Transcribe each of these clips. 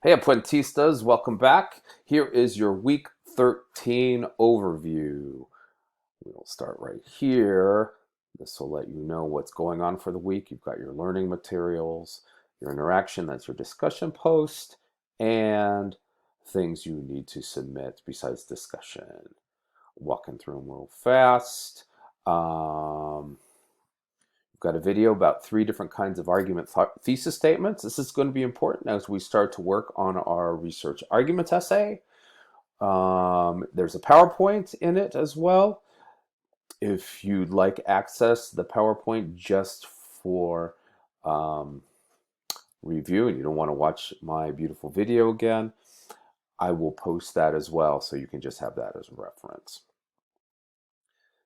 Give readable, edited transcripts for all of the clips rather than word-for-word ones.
Hey, Aprentistas, welcome back. Here is your week 13 overview. We'll start right here. This will let you know what's going on for the week. You've got your learning materials, your interaction, that's your discussion post, and things you need to submit besides discussion. Walking through them real fast. We've got a video about 3 different kinds of argument thesis statements. This is going to be important as we start to work on our research argument essay. There's a PowerPoint in it as well. If you'd like access to the PowerPoint just for review and you don't want to watch my beautiful video again, I will post that as well so you can just have that as a reference.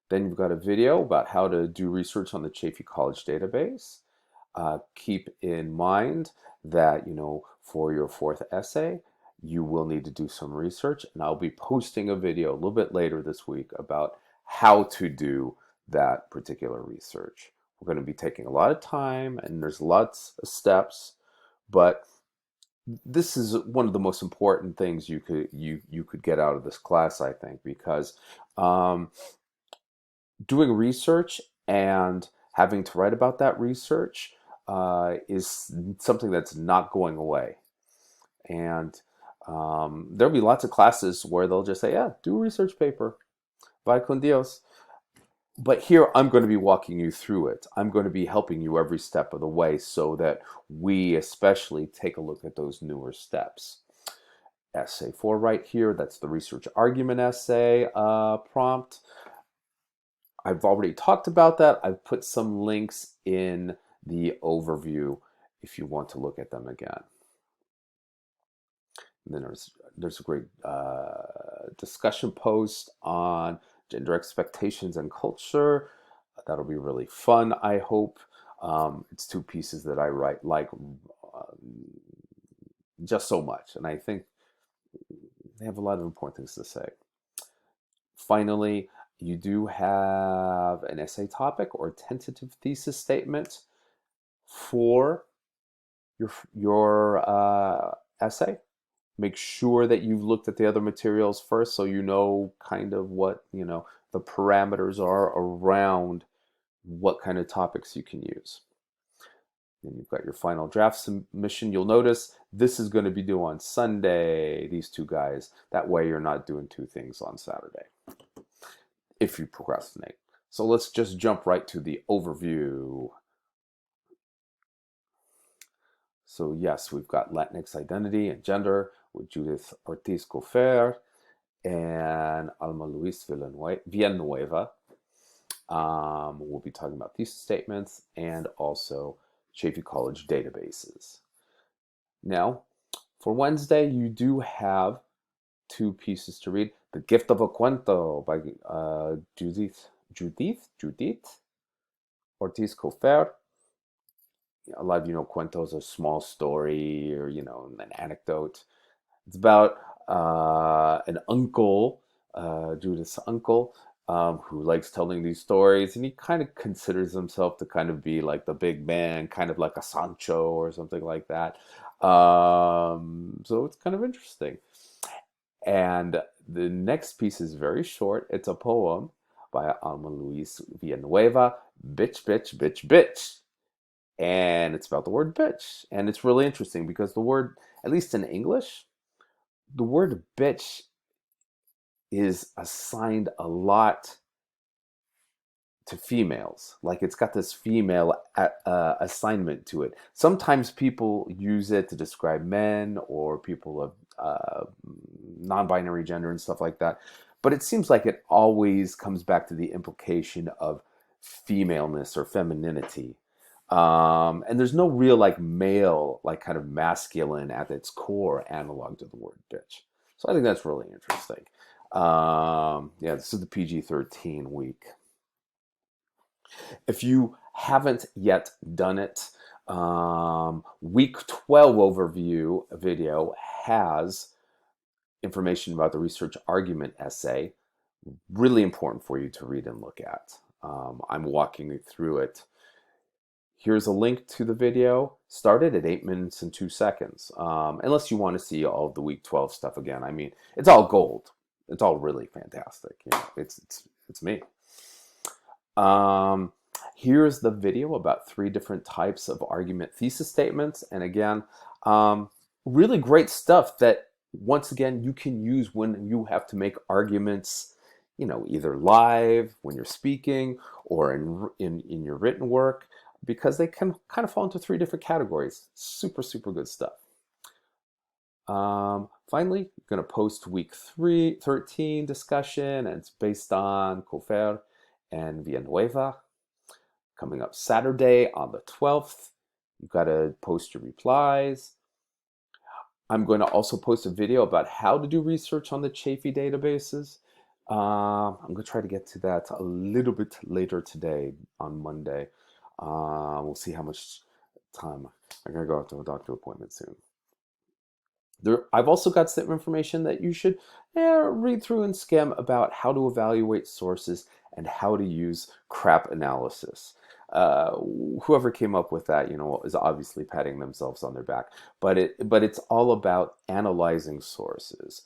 Then you've got a video about how to do research on the Chaffey College database. Keep in mind that, for your 4th essay, you will need to do some research, and I'll be posting a video a little bit later this week about how to do that particular research. We're going to be taking a lot of time, and there's lots of steps, but this is one of the most important things you could get out of this class, I think, because doing research and having to write about that research is something that's not going away. And there'll be lots of classes where they'll just say, yeah, do a research paper. Vai con Dios. But here I'm going to be walking you through it. I'm going to be helping you every step of the way so that we especially take a look at those newer steps. Essay 4 right here, that's the research argument essay prompt. I've already talked about that. I've put some links in the overview if you want to look at them again. And then there's a great discussion post on gender expectations and culture. That'll be really fun, I hope. It's 2 pieces that I write like just so much, and I think they have a lot of important things to say. Finally, you do have an essay topic or tentative thesis statement for your essay. Make sure that you've looked at the other materials first so you know kind of what, the parameters are around what kind of topics you can use. Then you've got your final draft submission. You'll notice this is going to be due on Sunday, these 2 guys. That way you're not doing 2 things on Saturday if you procrastinate. So let's just jump right to the overview. So yes, we've got Latinx identity and gender with Judith Ortiz-Cofer and Alma Luis Villanueva. We'll be talking about thesis statements and also Chaffey College databases. Now, for Wednesday, you do have 2 pieces to read. The Gift of a Cuento by Judith Ortiz-Cofer. A lot of you know cuentos, a small story or, an anecdote. It's about an uncle, Judith's uncle, who likes telling these stories, and he kind of considers himself to kind of be like the big man, kind of like a Sancho or something like that. So it's kind of interesting. And the next piece is very short. It's a poem by Alma Luis Villanueva, Bitch, Bitch, Bitch, Bitch. And it's about the word bitch. And it's really interesting because the word, at least in English, the word bitch is assigned a lot to females. Like it's got this female assignment to it. Sometimes people use it to describe men or people of non-binary gender and stuff like that. But it seems like it always comes back to the implication of femaleness or femininity. And there's no real like male, like kind of masculine at its core analog to the word bitch. So I think that's really interesting. Yeah, this is the PG-13 week. If you haven't yet done it, week 12 overview video has information about the research argument essay. Really important for you to read and look at. I'm walking you through it Here's a link to the video. Started at 8 minutes and 2 seconds. Unless you want to see all of the week 12 stuff again. I mean, it's all gold. It's all really fantastic. You know, it's me. Um, Here's the video about 3 different types of argument thesis statements. And again, really great stuff that once again you can use when you have to make arguments, you know, either live when you're speaking or in your written work, because they can kind of fall into 3 different categories. Super good stuff. Finally, you're going to post week 13 discussion, and it's based on Cofer and Villanueva. Coming up Saturday on the 12th, you've got to post your replies. I'm going to also post a video about how to do research on the Chaffey databases. I'm going to try to get to that a little bit later today on Monday. We'll see how much time. I'm going to go out to a doctor appointment soon. I've also got some information that you should read through and skim about how to evaluate sources and how to use crap analysis. Whoever came up with that, you know, is obviously patting themselves on their back. But it's all about analyzing sources,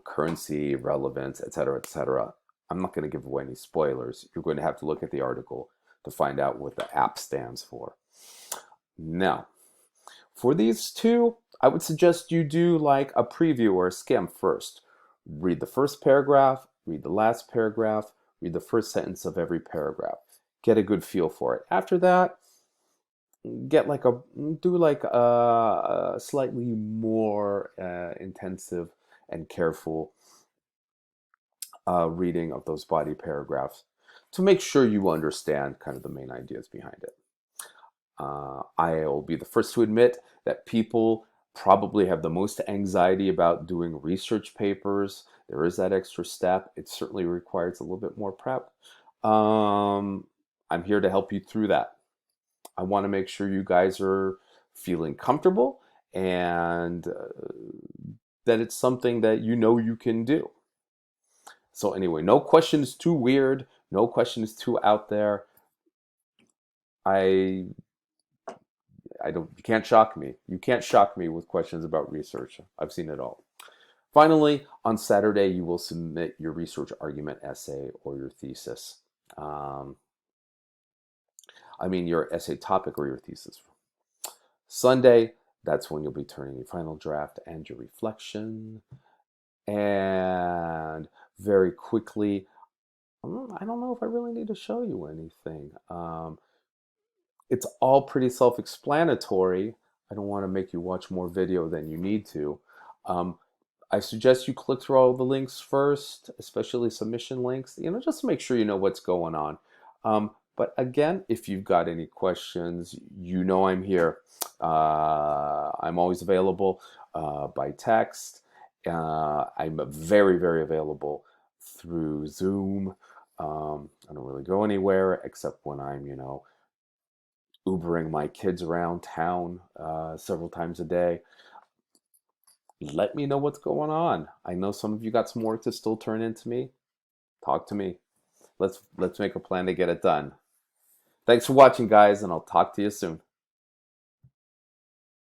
currency, relevance, etc., etc. I'm not going to give away any spoilers. You're going to have to look at the article to find out what the app stands for. Now, for these 2, I would suggest you do like a preview or a skim first. Read the first paragraph, read the last paragraph, read the first sentence of every paragraph. Get a good feel for it. After that, do like a slightly more intensive and careful reading of those body paragraphs to make sure you understand kind of the main ideas behind it. I will be the first to admit that people probably have the most anxiety about doing research papers. There is that extra step. It certainly requires a little bit more prep. I'm here to help you through that. I want to make sure you guys are feeling comfortable and that it's something that you know you can do. So anyway, no question is too weird. No question is too out there. You can't shock me. You can't shock me with questions about research. I've seen it all. Finally, on Saturday, you will submit your research argument essay or your thesis. Your essay topic or your thesis. Sunday, that's when you'll be turning your final draft and your reflection. And very quickly, I don't know if I really need to show you anything. It's all pretty self-explanatory. I don't want to make you watch more video than you need to. I suggest you click through all the links first, especially submission links, you know, just to make sure you know what's going on. But again, if you've got any questions, you know I'm here. I'm always available by text. I'm very available through Zoom. I don't really go anywhere except when I'm, you know, Ubering my kids around town several times a day. Let me know what's going on. I know some of you got some work to still turn into me. Talk to me. Let's make a plan to get it done. Thanks for watching, guys, and I'll talk to you soon.